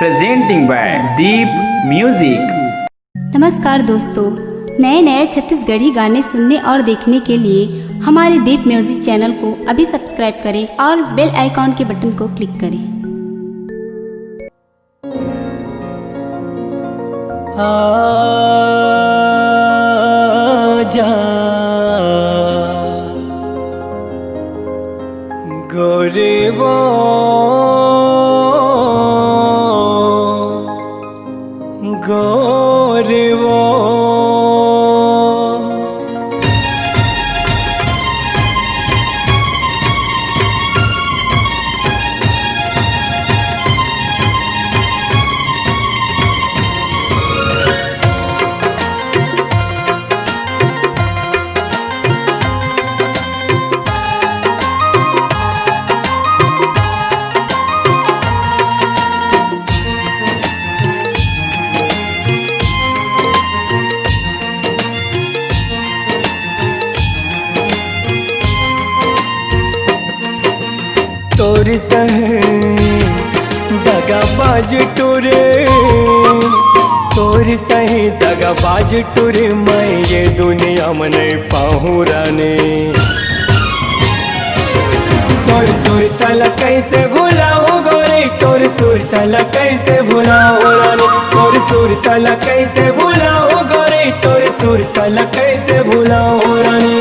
presenting by Deep Music। नमस्कार दोस्तों, नए नए छत्तीसगढ़ी गाने सुनने और देखने के लिए हमारे दीप म्यूजिक चैनल को अभी सब्सक्राइब करें और बेल आइकॉन के बटन को क्लिक करें। आजा गोरेवो गोरेवो तोर सहे दगाबाज टुरे, तोर सही दगाबाज टुरे, मैं ये दुनिया में नहीं पाहूँ राने। तोर सुरतल कैसे भुलाऊं गोरी, तोर सुरतल कैसे भुलाऊं रानी, तोर सुरतल कैसे भुलाऊं गोरी, तोर सुरतल कैसे भुलाऊं रानी।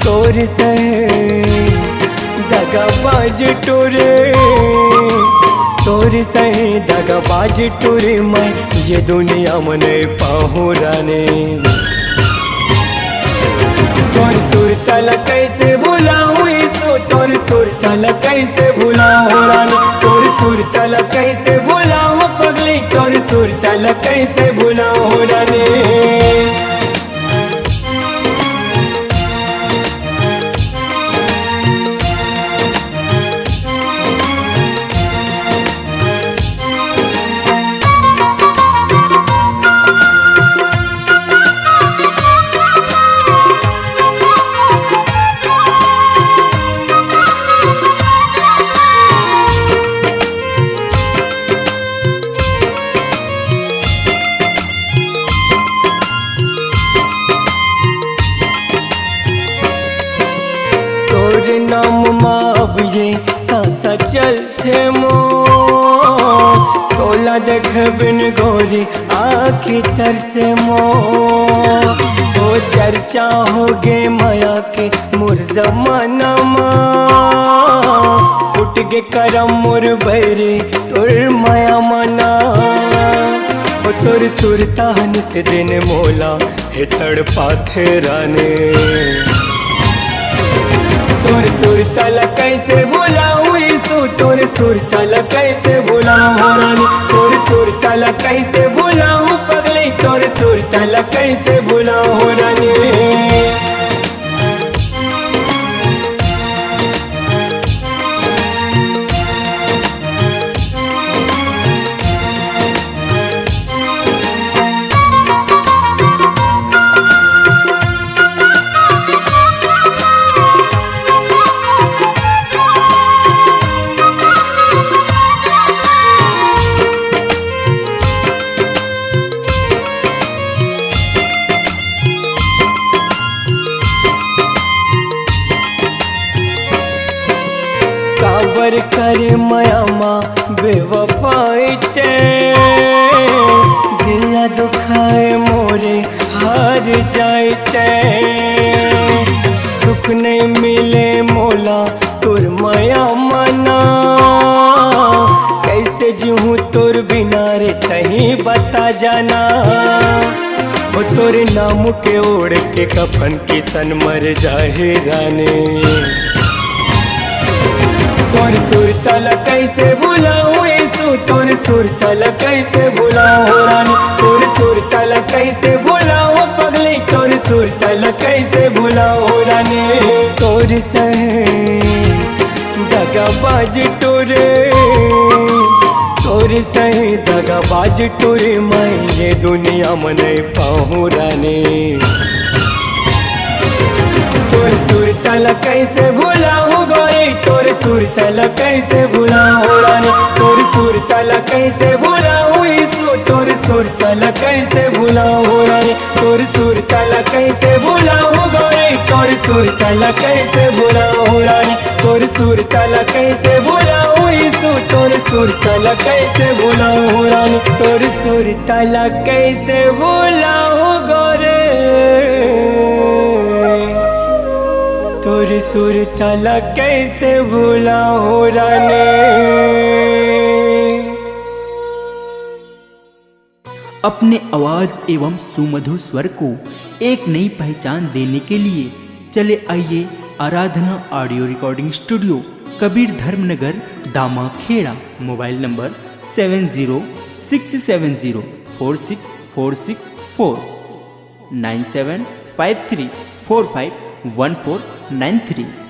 तोर सहे दगाबाज टुरे, तोर सही दगाबाज टुरे, मैं ये दुनिया में नहीं पाहूँ राने। तोर सुरतल कैसे भुलाऊं ईसु, तोर सुरतल कैसे भुलाऊं रानी, तोर सुरतल कैसे भुलाऊं पगली, तोर सुरतल कैसे भुलाऊं रानी। नाम माब ये सांसा चलते मो, तोला देख बिन गोरी आखी तरसे मो। तो चर्चा होगे माया के मोर जमाना उठ गे करम मोर बैरे तोर माया मना। ओ तोर सुरतान से दिन मोला हे तड़पाथे राने। तोर सुरतल कैसे भुलाऊं ईसु, तोर सुरतल कैसे भुलाऊं रानी, तोर सुरतल कैसे भुलाऊं पगली, तोर सुरतल कैसे भुलाऊं रानी। काबर करे मयामा बेवफाइते, दिल दुखाए मोरे हार जाते। सुख नहीं मिले मोला तोर माया मना, कैसे जीऊँ तोर बिना रे कहीं बता जाना। वो तोरे नाम के ओढ़ के कफन किसन मर जाए राने। तोर सुरतल कैसे भुलाऊं ईसु, तोर सुरतल कैसे भुलाऊं रानी, तोर सुरतल कैसे भुलाऊं पगली, तोर सुरतल कैसे भुलाऊं रानी। तोर सहे दगाबाज टुरे, तोर सही दगाबाज टुरे, मैं ये दुनिया में नहीं पाहूँ रानी। तोर सुरतल कैसे भुलाऊं गोरी, गई तोर सुर तला कैसे भुलाऊं रानी तोर सुर तला कैसे भुलाऊं यीशु तोर सुर तला कैसे भुलाऊं रानी तोर सुर तला कैसे भुलाऊं गई तोर सुर तला कैसे भुलाऊं रानी तोर सुर तला कैसे भुलाऊं यीशु तोर सुर तला कैसे भुलाऊं रानी तोर सुर तला कैसे भुलाऊं गोरे तोर सुर तला कैसे भुलाऊं रानी। अपने आवाज एवं सुमधुर स्वर को एक नई पहचान देने के लिए चले आइए Aradhana audio recording studio Kabir Dharmanagar Dama Khera. Mobile number 7067046464 9753451493।